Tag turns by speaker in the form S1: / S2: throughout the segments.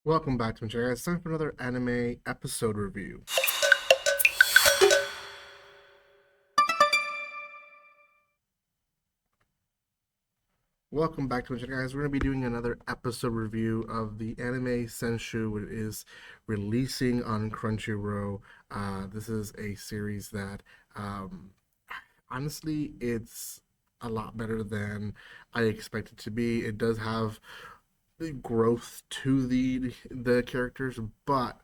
S1: Welcome back to my channel. It's time for another anime episode review. Welcome back to my channel, guys. We're going to be doing another episode review of the anime Zenshu, which is releasing on Crunchyroll. This is a series that, um, honestly, it's a lot better than I expected to be. It does have growth to the characters, but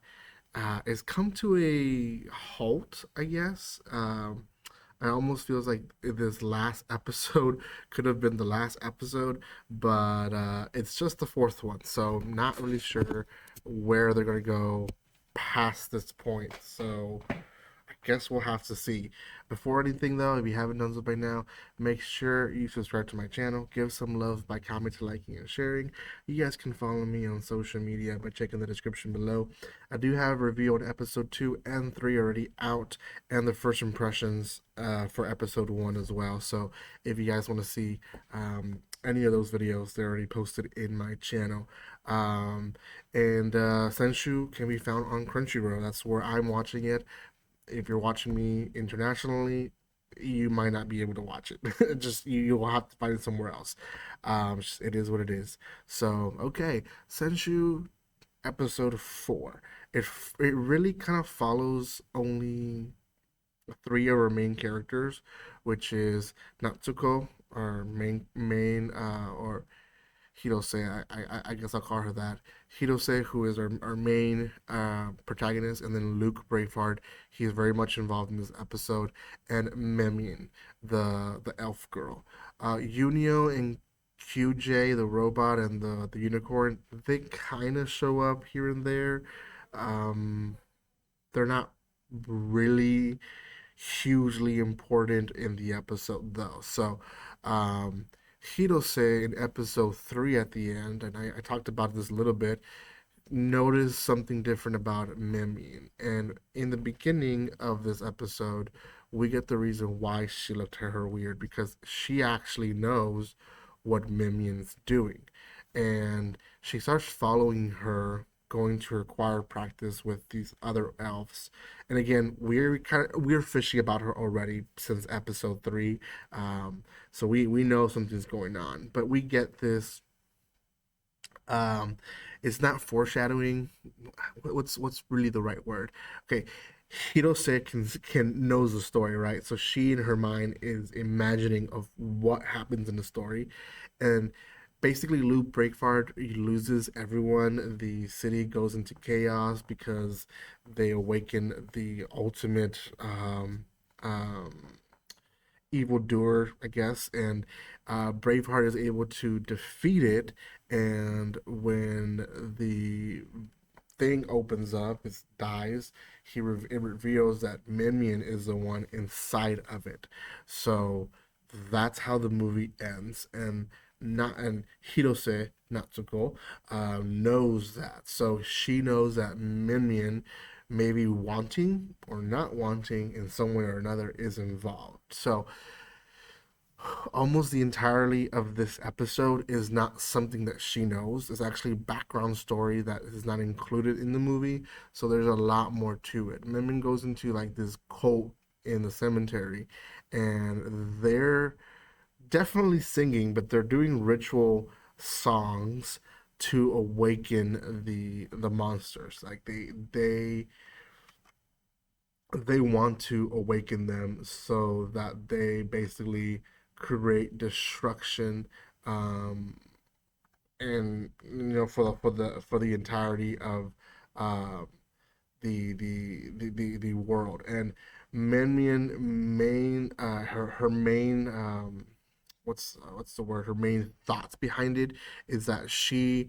S1: it's come to a halt, I guess. It almost feels like this last episode could have been the last episode, but it's just the fourth one, so not really sure where they're gonna go past this point. So I guess we'll have to see. Before anything, though, if you haven't done so by now, make sure you subscribe to my channel. Give some love by commenting, liking, and sharing. You guys can follow me on social media by checking the description below. I do have a review on episode 2 and 3 already out, and the first impressions for episode 1 as well. So if you guys want to see any of those videos, they're already posted in my channel. And Senshu can be found on Crunchyroll. That's where I'm watching it. If you're watching me internationally, you might not be able to watch it. Just you'll have to find it somewhere else. It is what it is. So okay, Senshu episode 4. It really kind of follows only three of our main characters, which is Natsuko, our main or Hirose. I guess I'll call her that. Hirose, who is our main protagonist, and then Luke Braveheart. He's very much involved in this episode, and Memian, the elf girl. Unio and QJ, the robot, and the unicorn. They kind of show up here and there. Um, they're not really hugely important in the episode though. So, um, Hirose in episode 3 at the end, and I talked about this a little bit, noticed something different about Mimi. And in the beginning of this episode, we get the reason why she looked at her weird because she actually knows what Mimian's doing. And she starts following her, going to her choir practice with these other elves. And again, we're fishy about her already since episode 3. So we know something's going on. But we get this um, it's not foreshadowing. What's really the right word? Okay, Hirose can knows the story, right? So she in her mind is imagining of what happens in the story, and basically Luke Breakford loses everyone. The city goes into chaos because they awaken the ultimate evildoer, I guess, and Braveheart is able to defeat it. And when the thing opens up, it dies. It reveals that Minion is the one inside of it. So that's how the movie ends, and Hirose Natsuko knows that. So she knows that Minion, maybe wanting or not wanting in some way or another, is involved. So almost the entirety of this episode is not something that she knows. It's actually background story that is not included in the movie. So there's a lot more to it. Mimin goes into like this cult in the cemetery, and they're definitely singing, but they're doing ritual songs to awaken the monsters. Like they want to awaken them so that they basically create destruction, um, and for the entirety of uh, the world. And Menmian main her main what's the word, her main thoughts behind it is that she's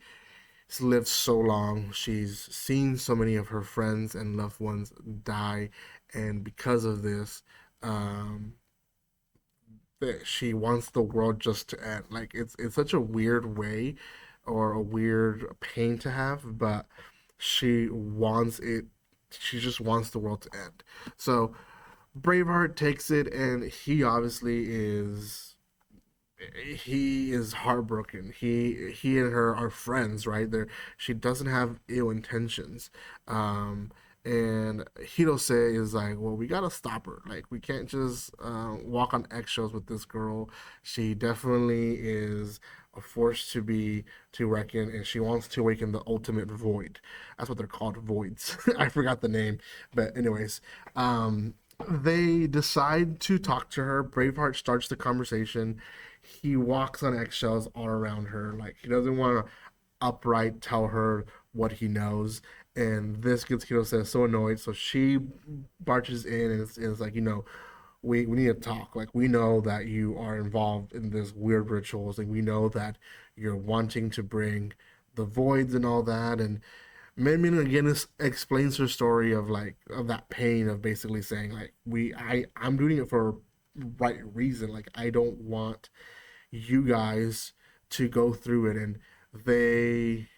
S1: lived so long. She's seen so many of her friends and loved ones die, and because of this, um, that she wants the world just to end. Like it's such a weird way or a weird pain to have, but she wants it. She just wants the world to end. So Braveheart takes it, and he obviously is he is heartbroken. He and her are friends, right? There, she doesn't have ill intentions. Um, and Hirose is like, well, we gotta stop her. Like, we can't just walk on eggshells with this girl. She definitely is a force to reckon, and she wants to awaken the ultimate void. That's what they're called, voids. I forgot the name, but anyways, they decide to talk to her. Braveheart starts the conversation. He walks on eggshells all around her. Like, he doesn't want to upright tell her what he knows. And this gets Hirose so annoyed. So she barges in and is like, we need to talk. Like, we know that you are involved in this weird rituals, and we know that you're wanting to bring the voids and all that. And Min again explains her story of like of that pain of basically saying like I'm doing it for right reason. Like, I don't want you guys to go through it. And they,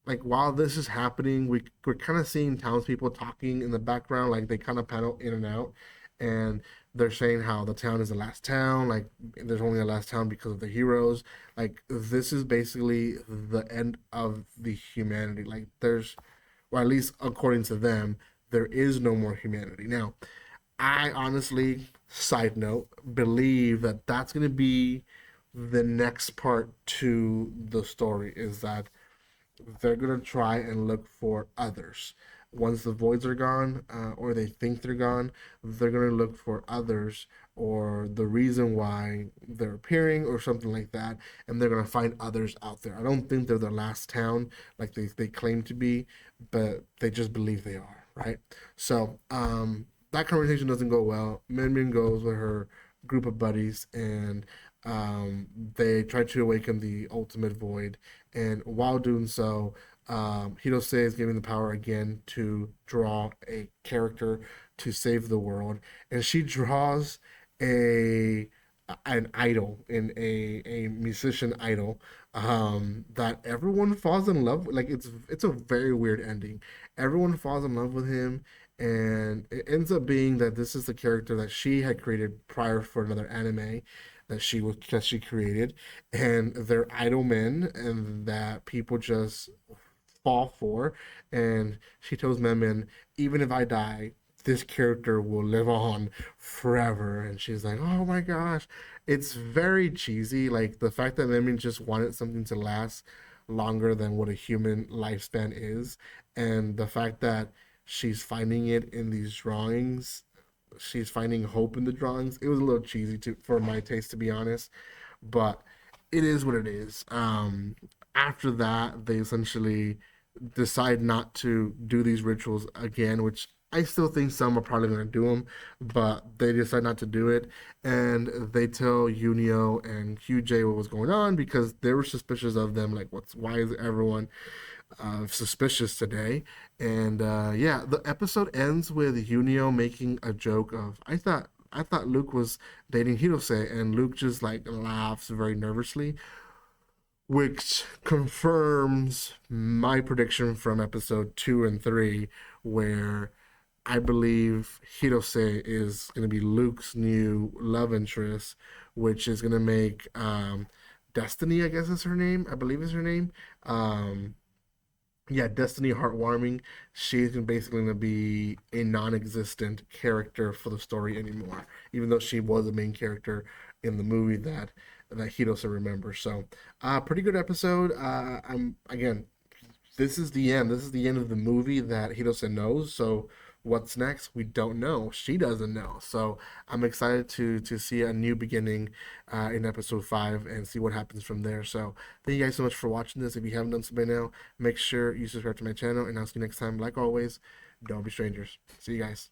S1: like, while this is happening, we're kind of seeing townspeople talking in the background. Like, they kind of panel in and out, and they're saying how the town is the last town. Like, there's only a last town because of the heroes. Like, this is basically the end of the humanity. Like, there's, or at least according to them, there is no more humanity now. I honestly, side note, believe that that's going to be the next part to the story, is that they're gonna try and look for others. Once the voids are gone, or they think they're gone, they're gonna look for others or the reason why they're appearing or something like that, and they're gonna find others out there. I don't think they're the last town like they claim to be, but they just believe they are, right? So that conversation doesn't go well. Min Min goes with her group of buddies, and they try to awaken the ultimate void, and while doing so, Hirose is given the power again to draw a character to save the world, and she draws a an idol in a musician idol, that everyone falls in love with. Like, it's a very weird ending. Everyone falls in love with him, and it ends up being that this is the character that she had created prior for another anime that she created, and they're idle men, and that people just fall for. And she tells Memin, even if I die, this character will live on forever. And she's like, oh my gosh, it's very cheesy. Like, the fact that Memin just wanted something to last longer than what a human lifespan is, and the fact that she's finding it in these drawings, she's finding hope in the drawings. It was a little cheesy for my taste, to be honest, but it is what it is. After that, they essentially decide not to do these rituals again, which I still think some are probably going to do them, but they decide not to do it. And they tell Unio and QJ what was going on, because they were suspicious of them. Like, why is everyone suspicious today? And yeah, the episode ends with Unio making a joke of, I thought Luke was dating Hirose, and Luke just like laughs very nervously, which confirms my prediction from episode 2 and 3, where I believe Hirose is going to be Luke's new love interest, which is going to make Destiny, I guess is her name. I believe is her name. Um, yeah, Destiny heartwarming. She's basically going to be a non-existent character for the story anymore, even though she was a main character in the movie that Hirose remembers. So, pretty good episode. I'm again, this is the end. This is the end of the movie that Hirose knows. So, what's next? We don't know. She doesn't know. So, I'm excited to see a new beginning in episode 5 and see what happens from there. So, thank you guys so much for watching this. If you haven't done so by now, make sure you subscribe to my channel, and I'll see you next time. Like always, don't be strangers. See you guys.